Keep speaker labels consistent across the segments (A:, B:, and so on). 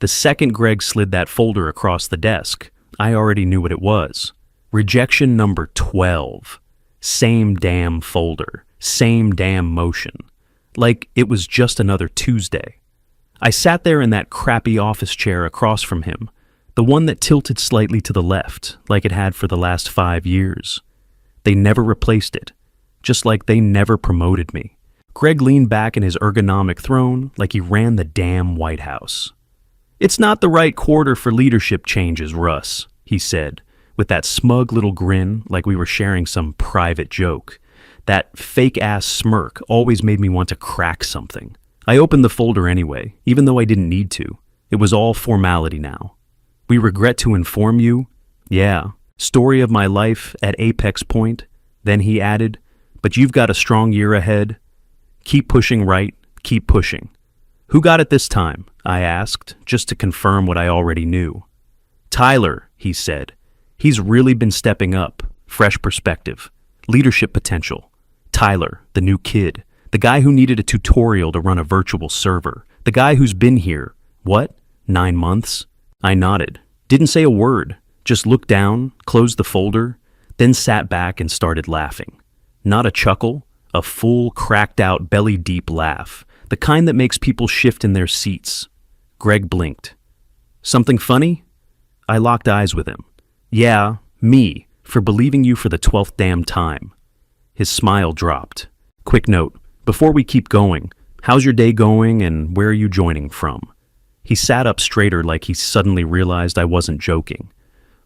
A: The second Greg slid that folder across the desk, I already knew what it was. Rejection number 12. Same damn folder. Same damn motion. Like it was just another Tuesday. I sat there in that crappy office chair across from him, the one that tilted slightly to the left, like it had for the last 5 years. They never replaced it, just like they never promoted me. Greg leaned back in his ergonomic throne like he ran the damn White House. "It's not the right quarter for leadership changes, Russ," he said, with that smug little grin like we were sharing some private joke. That fake-ass smirk always made me want to crack something. I opened the folder anyway, even though I didn't need to. It was all formality now. "We regret to inform you," yeah, story of my life at apex point. Then he added, "But you've got a strong year ahead. Keep pushing right, keep pushing." "Who got it this time?" I asked, just to confirm what I already knew. "Tyler," he said. "He's really been stepping up. Fresh perspective. Leadership potential. Tyler, the new kid. The guy who needed a tutorial to run a virtual server. The guy who's been here, what, 9 months?" I nodded. Didn't say a word. Just looked down, closed the folder, then sat back and started laughing. Not a chuckle, a full, cracked-out, belly-deep laugh. The kind that makes people shift in their seats. Greg blinked. "Something funny?" I locked eyes with him. "Yeah, me, for believing you for the 12th damn time." His smile dropped. "Quick note, before we keep going, how's your day going and where are you joining from?" He sat up straighter like he suddenly realized I wasn't joking.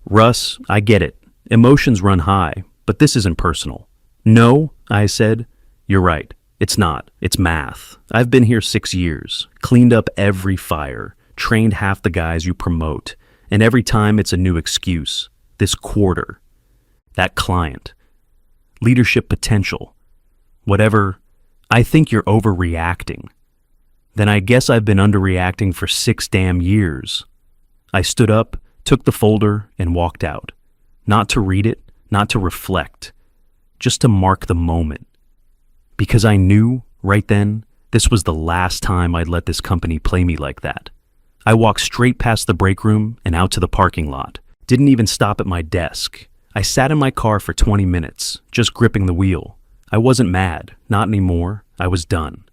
A: "Russ, I get it. Emotions run high, but this isn't personal." "No," I said. "You're right. It's not. It's math. I've been here 6 years, cleaned up every fire, trained half the guys you promote, and every time it's a new excuse. This quarter. That client. Leadership potential. Whatever. I think you're overreacting." "Then I guess I've been underreacting for 6 damn years." I stood up, took the folder, and walked out. Not to read it, not to reflect, just to mark the moment. Because I knew, right then, this was the last time I'd let this company play me like that. I walked straight past the break room and out to the parking lot. Didn't even stop at my desk. I sat in my car for 20 minutes, just gripping the wheel. I wasn't mad, not anymore. I was done.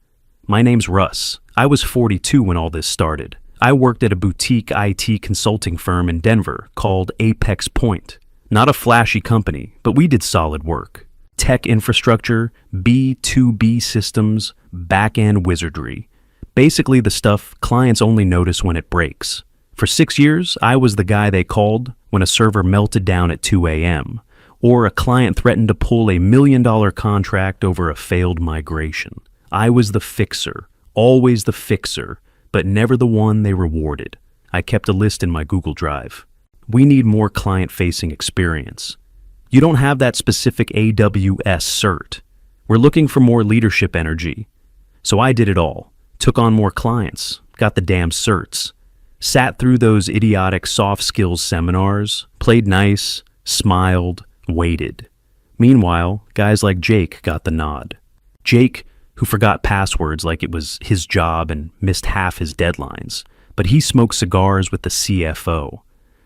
A: My name's Russ. I was 42 when all this started. I worked at a boutique IT consulting firm in Denver called Apex Point. Not a flashy company, but we did solid work. Tech infrastructure, B2B systems, back-end wizardry. Basically the stuff clients only notice when it breaks. For 6 years, I was the guy they called when a server melted down at 2 a.m., or a client threatened to pull $1 million contract over a failed migration. I was the fixer, always the fixer, but never the one they rewarded. I kept a list in my Google Drive. We need more client-facing experience. You don't have that specific AWS cert. We're looking for more leadership energy. So I did it all. Took on more clients, got the damn certs, sat through those idiotic soft skills seminars, played nice, smiled, waited. Meanwhile, guys like Jake got the nod. Jake, who forgot passwords like it was his job and missed half his deadlines, but he smoked cigars with the CFO.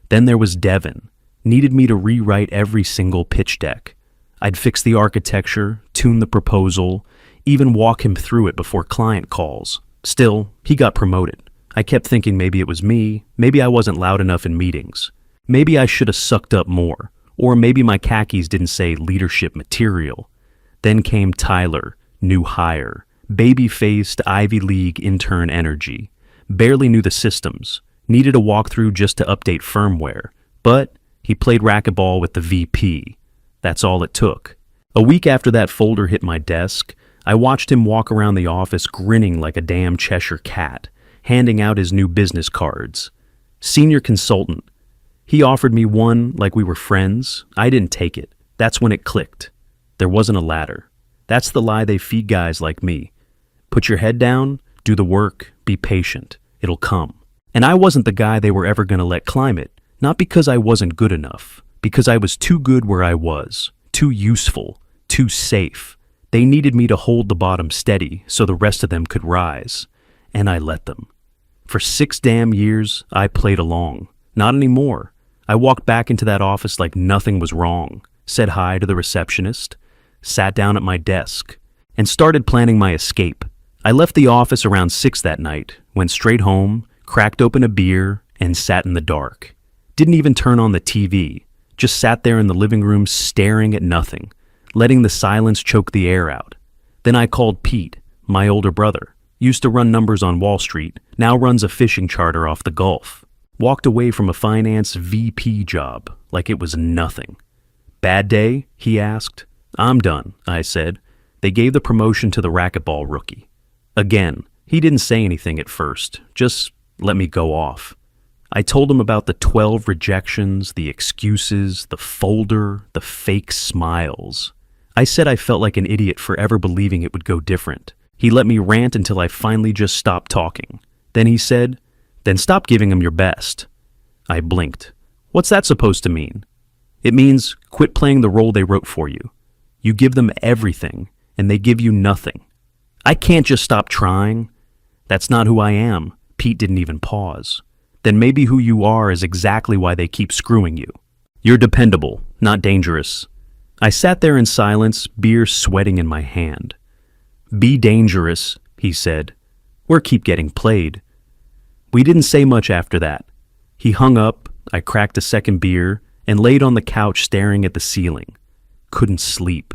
A: Then there was Devin, needed me to rewrite every single pitch deck. I'd fix the architecture, tune the proposal, even walk him through it before client calls. Still, he got promoted. I kept thinking maybe it was me, maybe I wasn't loud enough in meetings. Maybe I should have sucked up more, or maybe my khakis didn't say leadership material. Then came Tyler, new hire, baby-faced Ivy League intern energy. Barely knew the systems, needed a walkthrough just to update firmware, but he played racquetball with the VP. That's all it took. A week after that folder hit my desk, I watched him walk around the office grinning like a damn Cheshire cat, handing out his new business cards. Senior consultant. He offered me one like we were friends. I didn't take it. That's when it clicked. There wasn't a ladder. That's the lie they feed guys like me. Put your head down, do the work, be patient. It'll come. And I wasn't the guy they were ever going to let climb it, not because I wasn't good enough, because I was too good where I was, too useful, too safe. They needed me to hold the bottom steady so the rest of them could rise, and I let them. For 6 damn years, I played along. Not anymore. I walked back into that office like nothing was wrong, said hi to the receptionist, sat down at my desk, and started planning my escape. I left the office around 6 that night, went straight home, cracked open a beer, and sat in the dark. Didn't even turn on the TV, just sat there in the living room staring at nothing, letting the silence choke the air out. Then I called Pete, my older brother. Used to run numbers on Wall Street, now runs a fishing charter off the Gulf. Walked away from a finance VP job like it was nothing. Bad day? He asked. I'm done, I said. They gave the promotion to the racquetball rookie. Again, he didn't say anything at first, just let me go off. I told him about the 12 rejections, the excuses, the folder, the fake smiles. I said I felt like an idiot for ever believing it would go different. He let me rant until I finally just stopped talking. Then he said, "Then stop giving them your best." I blinked. What's that supposed to mean? It means quit playing the role they wrote for you. You give them everything, and they give you nothing. I can't just stop trying. That's not who I am. Pete didn't even pause. Then maybe who you are is exactly why they keep screwing you. You're dependable, not dangerous. I sat there in silence, beer sweating in my hand. Be dangerous, he said, or keep getting played. We didn't say much after that. He hung up, I cracked a second beer, and laid on the couch staring at the ceiling. Couldn't sleep.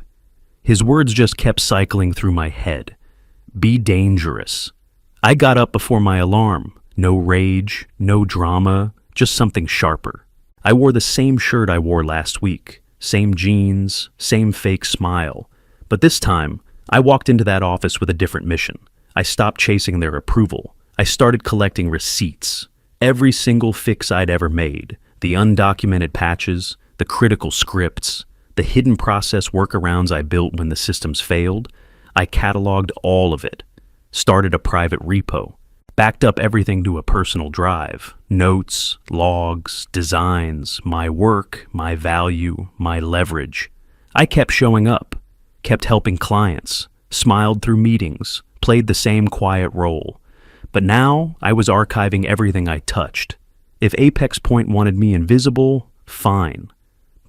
A: His words just kept cycling through my head. Be dangerous. I got up before my alarm. No rage, no drama, just something sharper. I wore the same shirt I wore last week, same jeans, same fake smile. But this time, I walked into that office with a different mission. I stopped chasing their approval. I started collecting receipts. Every single fix I'd ever made, the undocumented patches, the critical scripts, the hidden process workarounds I built when the systems failed, I cataloged all of it. Started a private repo. Backed up everything to a personal drive. Notes, logs, designs, my work, my value, my leverage. I kept showing up. Kept helping clients, smiled through meetings, played the same quiet role. But now I was archiving everything I touched. If Apex Point wanted me invisible, fine.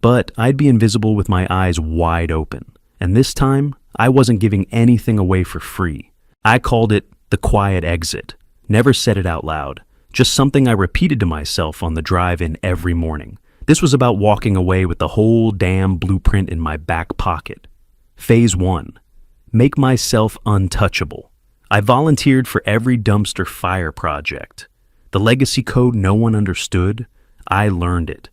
A: But I'd be invisible with my eyes wide open. And this time, I wasn't giving anything away for free. I called it the quiet exit. Never said it out loud. Just something I repeated to myself on the drive-in every morning. This was about walking away with the whole damn blueprint in my back pocket. Phase 1. Make myself untouchable. I volunteered for every dumpster fire project. The legacy code no one understood, I learned it.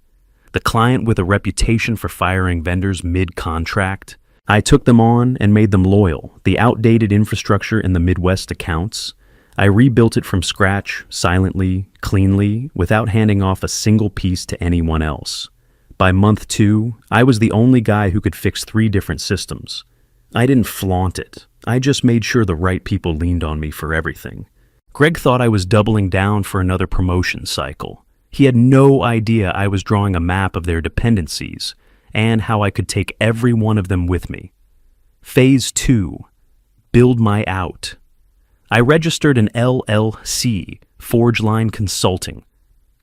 A: The client with a reputation for firing vendors mid-contract, I took them on and made them loyal. The outdated infrastructure in the Midwest accounts, I rebuilt it from scratch, silently, cleanly, without handing off a single piece to anyone else. By month 2, I was the only guy who could fix 3 different systems. I didn't flaunt it. I just made sure the right people leaned on me for everything. Greg thought I was doubling down for another promotion cycle. He had no idea I was drawing a map of their dependencies and how I could take every one of them with me. Phase 2. Build my out. I registered an LLC, Forge Line Consulting.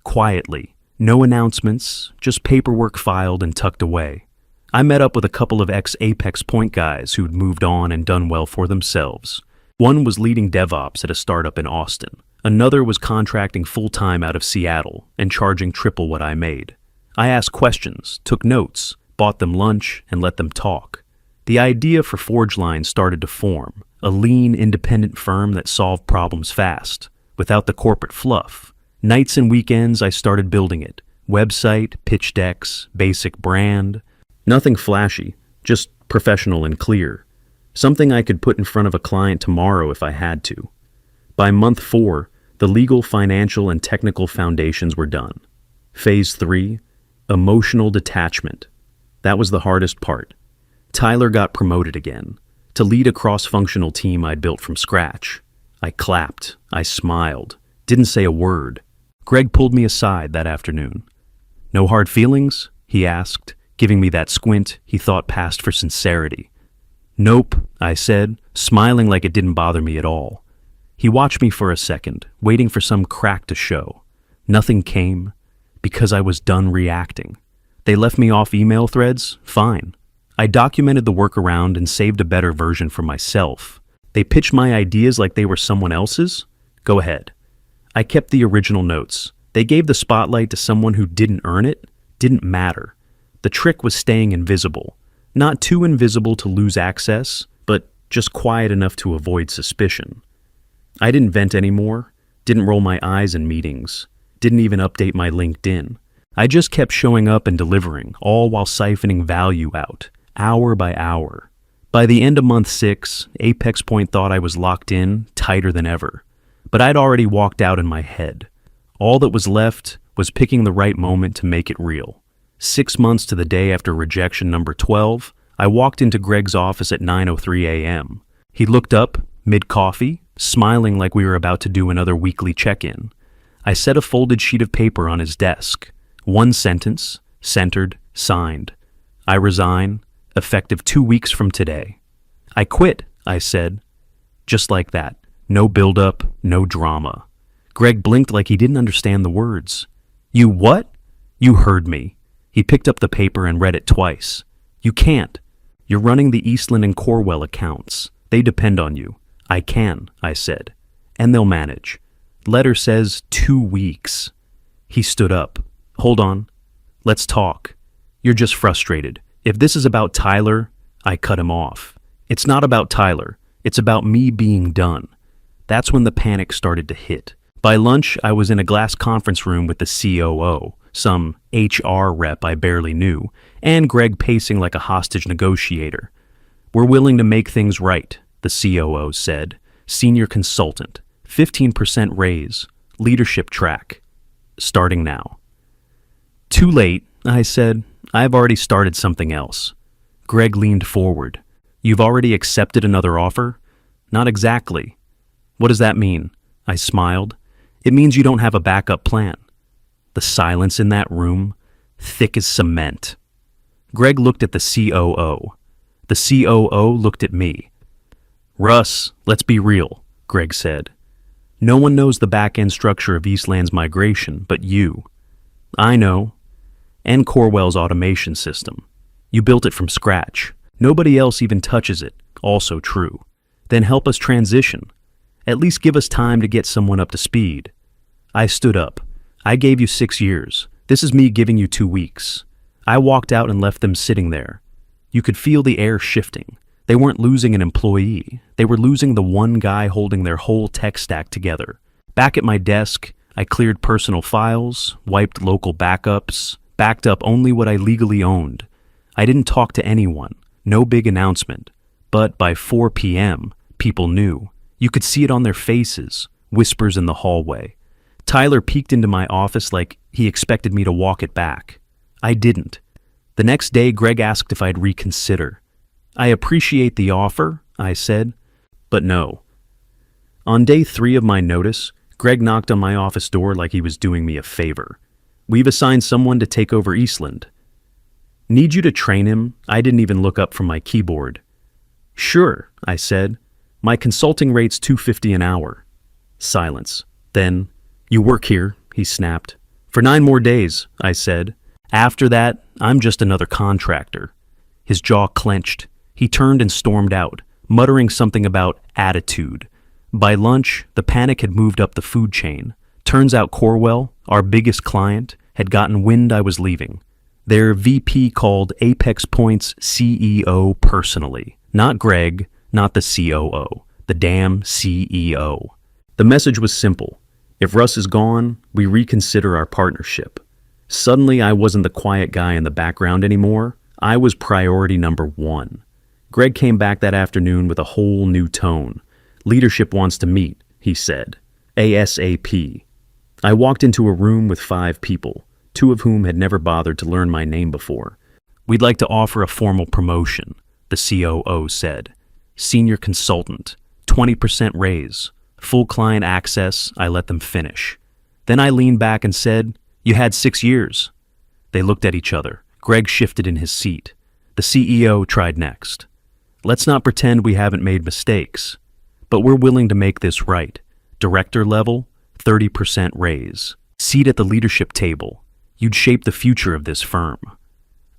A: Quietly. No announcements, just paperwork filed and tucked away. I met up with a couple of ex-Apex Point guys who'd moved on and done well for themselves. One was leading DevOps at a startup in Austin. Another was contracting full-time out of Seattle and charging triple what I made. I asked questions, took notes, bought them lunch, and let them talk. The idea for ForgeLine started to form, a lean, independent firm that solved problems fast, without the corporate fluff. Nights and weekends, I started building it. Website, pitch decks, basic brand. Nothing flashy, just professional and clear. Something I could put in front of a client tomorrow if I had to. By month 4, the legal, financial, and technical foundations were done. Phase 3, emotional detachment. That was the hardest part. Tyler got promoted again, to lead a cross-functional team I'd built from scratch. I clapped, I smiled, didn't say a word. Greg pulled me aside that afternoon. "No hard feelings?" he asked, giving me that squint he thought passed for sincerity. "Nope," I said, smiling like it didn't bother me at all. He watched me for a second, waiting for some crack to show. Nothing came, because I was done reacting. They left me off email threads? Fine. I documented the workaround and saved a better version for myself. They pitched my ideas like they were someone else's? Go ahead. I kept the original notes. They gave the spotlight to someone who didn't earn it? Didn't matter. The trick was staying invisible. Not too invisible to lose access, but just quiet enough to avoid suspicion. I didn't vent anymore, didn't roll my eyes in meetings, didn't even update my LinkedIn. I just kept showing up and delivering, all while siphoning value out, hour by hour. By the end of month 6, Apex Point thought I was locked in, tighter than ever. But I'd already walked out in my head. All that was left was picking the right moment to make it real. 6 months to the day after rejection number 12, I walked into Greg's office at 9:03 a.m. He looked up, mid-coffee, smiling like we were about to do another weekly check-in. I set a folded sheet of paper on his desk. One sentence, centered, signed. I resign, effective 2 weeks from today. I quit, I said. Just like that. No build-up, no drama. Greg blinked like he didn't understand the words. You what? You heard me. He picked up the paper and read it twice. You can't. You're running the Eastland and Corwell accounts. They depend on you. I can, I said. And they'll manage. Letter says 2 weeks. He stood up. Hold on. Let's talk. You're just frustrated. If this is about Tyler, I cut him off. It's not about Tyler. It's about me being done. That's when the panic started to hit. By lunch, I was in a glass conference room with the COO, some HR rep I barely knew, and Greg pacing like a hostage negotiator. We're willing to make things right, the COO said. Senior consultant, 15% raise, leadership track. Starting now. Too late, I said. I've already started something else. Greg leaned forward. You've already accepted another offer? Not exactly. What does that mean? I smiled. It means you don't have a backup plan. The silence in that room, thick as cement. Greg looked at the COO. The COO looked at me. Russ, let's be real, Greg said. No one knows the back-end structure of Eastland's migration but you. I know. And Corwell's automation system. You built it from scratch. Nobody else even touches it. Also true. Then help us transition. At least give us time to get someone up to speed. I stood up. I gave you 6 years. This is me giving you 2 weeks. I walked out and left them sitting there. You could feel the air shifting. They weren't losing an employee. They were losing the one guy holding their whole tech stack together. Back at my desk, I cleared personal files, wiped local backups, backed up only what I legally owned. I didn't talk to anyone. No big announcement. But by 4 p.m., people knew. You could see it on their faces, whispers in the hallway. Tyler peeked into my office like he expected me to walk it back. I didn't. The next day, Greg asked if I'd reconsider. I appreciate the offer, I said, but no. On day 3 of my notice, Greg knocked on my office door like he was doing me a favor. We've assigned someone to take over Eastland. Need you to train him? I didn't even look up from my keyboard. Sure, I said. My consulting rate's $250 an hour. Silence. Then, you work here, he snapped. For 9 more days, I said. After that, I'm just another contractor. His jaw clenched. He turned and stormed out, muttering something about attitude. By lunch, the panic had moved up the food chain. Turns out Corwell, our biggest client, had gotten wind I was leaving. Their VP called Apex Point's CEO personally. Not Greg, not the COO. The damn CEO. The message was simple. If Russ is gone, we reconsider our partnership. Suddenly, I wasn't the quiet guy in the background anymore. I was priority number 1. Greg came back that afternoon with a whole new tone. Leadership wants to meet, he said. ASAP. I walked into a room with 5 people, 2 of whom had never bothered to learn my name before. We'd like to offer a formal promotion, the COO said. Senior consultant, 20% raise, full client access, I let them finish. Then I leaned back and said, you had 6 years. They looked at each other. Greg shifted in his seat. The CEO tried next. Let's not pretend we haven't made mistakes, but we're willing to make this right. Director level, 30% raise. Seat at the leadership table. You'd shape the future of this firm.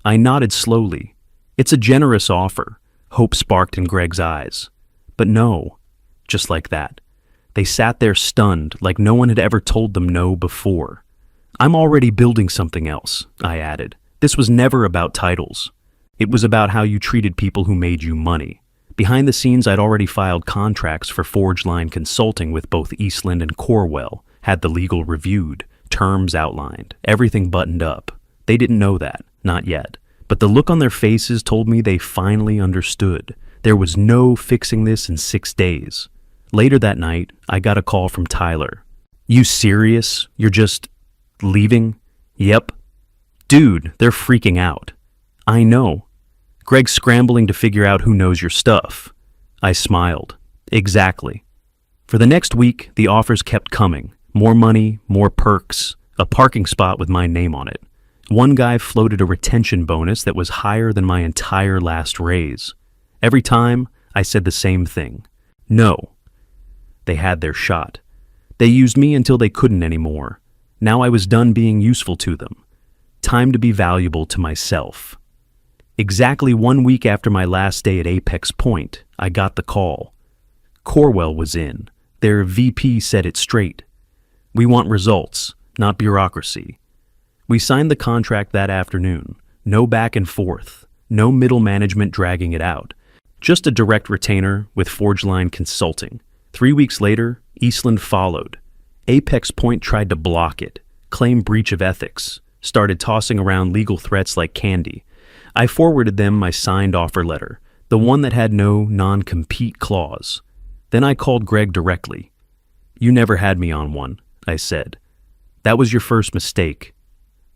A: I nodded slowly. It's a generous offer, hope sparked in Greg's eyes. But no, just like that. They sat there stunned, like no one had ever told them no before. I'm already building something else, I added. This was never about titles. It was about how you treated people who made you money. Behind the scenes, I'd already filed contracts for Forge Line Consulting with both Eastland and Corwell, had the legal reviewed, terms outlined, everything buttoned up. They didn't know that, not yet. But the look on their faces told me they finally understood. There was no fixing this in 6 days. Later that night, I got a call from Tyler. You serious? You're just leaving? Yep. Dude, they're freaking out. I know. Greg's scrambling to figure out who knows your stuff. I smiled. Exactly. For the next week, the offers kept coming. More money, more perks, a parking spot with my name on it. One guy floated a retention bonus that was higher than my entire last raise. Every time, I said the same thing. No. They had their shot. They used me until they couldn't anymore. Now I was done being useful to them. Time to be valuable to myself. Exactly 1 week after my last day at Apex Point, I got the call. Corwell was in. Their VP said it straight. We want results, not bureaucracy. We signed the contract that afternoon. No back and forth. No middle management dragging it out. Just a direct retainer with Forge Line Consulting. 3 weeks later, Eastland followed. Apex Point tried to block it, claim breach of ethics, started tossing around legal threats like candy. I forwarded them my signed offer letter, the one that had no non-compete clause. Then I called Greg directly. You never had me on one, I said. That was your first mistake.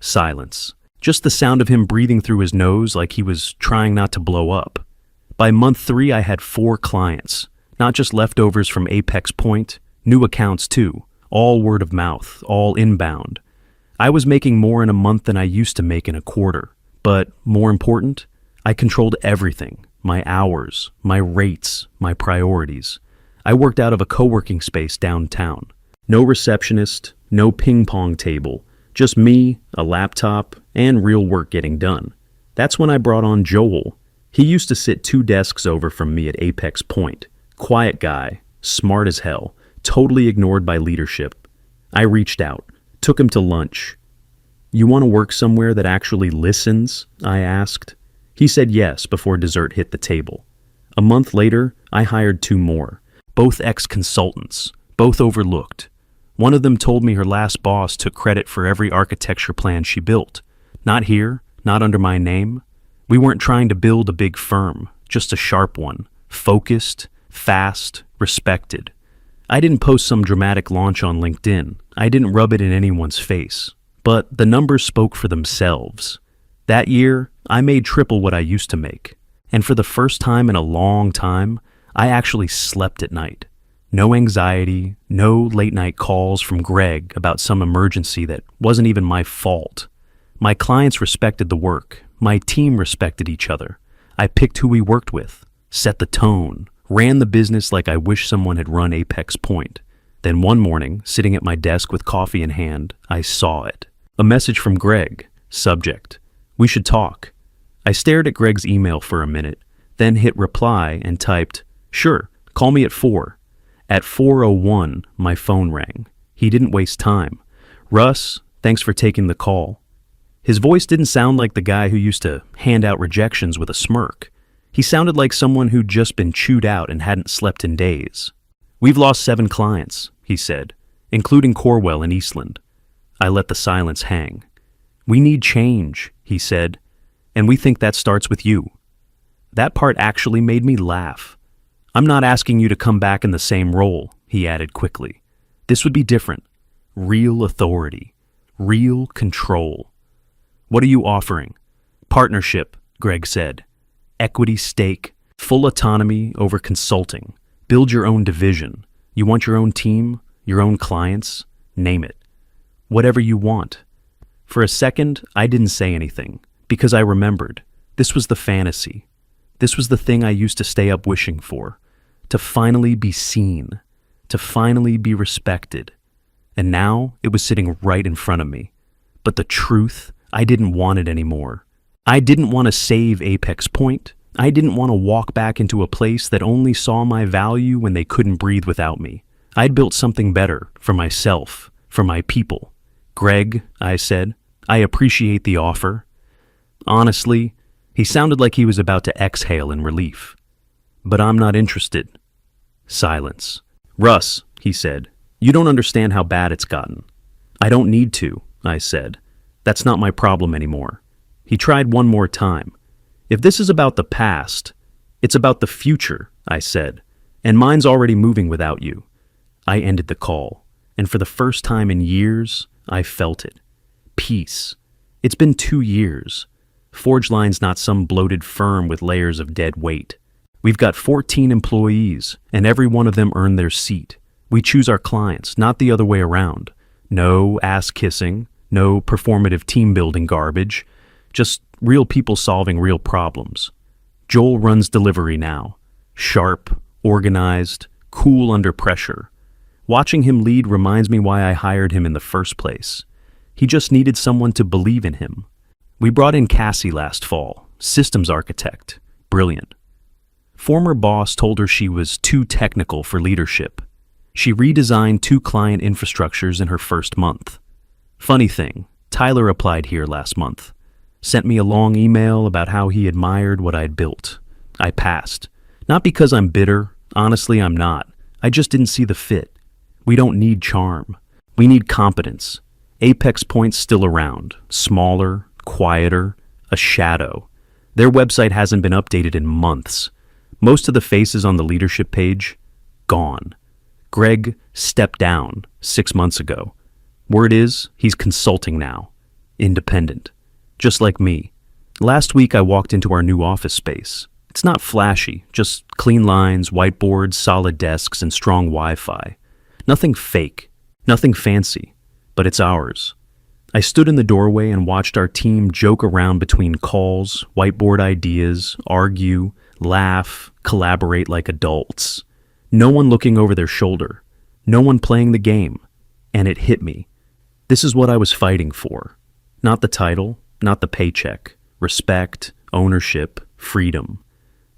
A: Silence. Just the sound of him breathing through his nose like he was trying not to blow up. By month 3, I had 4 clients, not just leftovers from Apex Point, new accounts too, all word of mouth, all inbound. I was making more in a month than I used to make in a quarter. But more important, I controlled everything, my hours, my rates, my priorities. I worked out of a co-working space downtown. No receptionist, no ping pong table, just me, a laptop, and real work getting done. That's when I brought on Joel. He used to sit 2 desks over from me at Apex Point. Quiet guy, smart as hell, totally ignored by leadership. I reached out, took him to lunch. You want to work somewhere that actually listens? I asked. He said yes before dessert hit the table. A month later, I hired 2 more, both ex-consultants, both overlooked. One of them told me her last boss took credit for every architecture plan she built. Not here, not under my name. We weren't trying to build a big firm, just a sharp one, focused, fast, respected. I didn't post some dramatic launch on LinkedIn. I didn't rub it in anyone's face. But the numbers spoke for themselves. That year, I made triple what I used to make. And for the first time in a long time, I actually slept at night. No anxiety, no late-night calls from Greg about some emergency that wasn't even my fault. My clients respected the work. My team respected each other. I picked who we worked with, set the tone, ran the business like I wish someone had run Apex Point. Then one morning, sitting at my desk with coffee in hand, I saw it. A message from Greg. Subject: we should talk. I stared at Greg's email for a minute, then hit reply and typed, sure, call me at 4. At 4:01, my phone rang. He didn't waste time. Russ, thanks for taking the call. His voice didn't sound like the guy who used to hand out rejections with a smirk. He sounded like someone who'd just been chewed out and hadn't slept in days. We've lost 7 clients, he said, including Corwell and Eastland. I let the silence hang. We need change, he said, and we think that starts with you. That part actually made me laugh. I'm not asking you to come back in the same role, he added quickly. This would be different. Real authority. Real control. What are you offering? Partnership, Greg said. Equity stake. Full autonomy over consulting. Build your own division. You want your own team? Your own clients? Name it. Whatever you want. For a second, I didn't say anything, because I remembered. This was the fantasy. This was the thing I used to stay up wishing for. To finally be seen. to finally be respected. And now it was sitting right in front of me. But the truth, I didn't want it anymore. I didn't want to save Apex Point. I didn't want to walk back into a place that only saw my value when they couldn't breathe without me. I'd built something better for myself, for my people. Greg, I said, I appreciate the offer. Honestly, he sounded like he was about to exhale in relief. But I'm not interested. Silence. Russ, he said, you don't understand how bad it's gotten. I don't need to, I said. That's not my problem anymore. He tried one more time. If this is about the past, it's about the future, I said, and mine's already moving without you. I ended the call, and for the first time in years, I felt it. Peace. It's been 2 years. ForgeLine's not some bloated firm with layers of dead weight. We've got 14 employees, and every one of them earned their seat. We choose our clients, not the other way around. No ass-kissing, no performative team-building garbage, just real people solving real problems. Joel runs delivery now. Sharp, organized, cool under pressure. Watching him lead reminds me why I hired him in the first place. He just needed someone to believe in him. We brought in Cassie last fall, systems architect. Brilliant. Former boss told her she was too technical for leadership. She redesigned 2 client infrastructures in her first month. Funny thing, Tyler applied here last month. Sent me a long email about how he admired what I'd built. I passed. Not because I'm bitter. Honestly, I'm not. I just didn't see the fit. We don't need charm. We need competence. Apex Point's still around. Smaller, quieter, a shadow. Their website hasn't been updated in months. Most of the faces on the leadership page, gone. Greg stepped down 6 months ago. Word is, he's consulting now. Independent. Just like me. Last week I walked into our new office space. It's not flashy, just clean lines, whiteboards, solid desks, and strong Wi-Fi. Nothing fake, nothing fancy, but it's ours. I stood in the doorway and watched our team joke around between calls, whiteboard ideas, argue, laugh, collaborate like adults. No one looking over their shoulder. No one playing the game. And it hit me. This is what I was fighting for. Not the title, not the paycheck. Respect, ownership, freedom.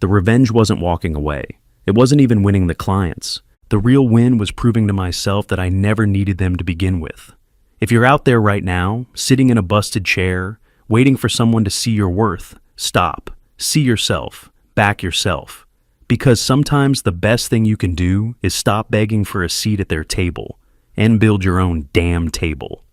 A: The revenge wasn't walking away. It wasn't even winning the clients. The real win was proving to myself that I never needed them to begin with. If you're out there right now, sitting in a busted chair, waiting for someone to see your worth, stop. See yourself. Back yourself. Because sometimes the best thing you can do is stop begging for a seat at their table and build your own damn table.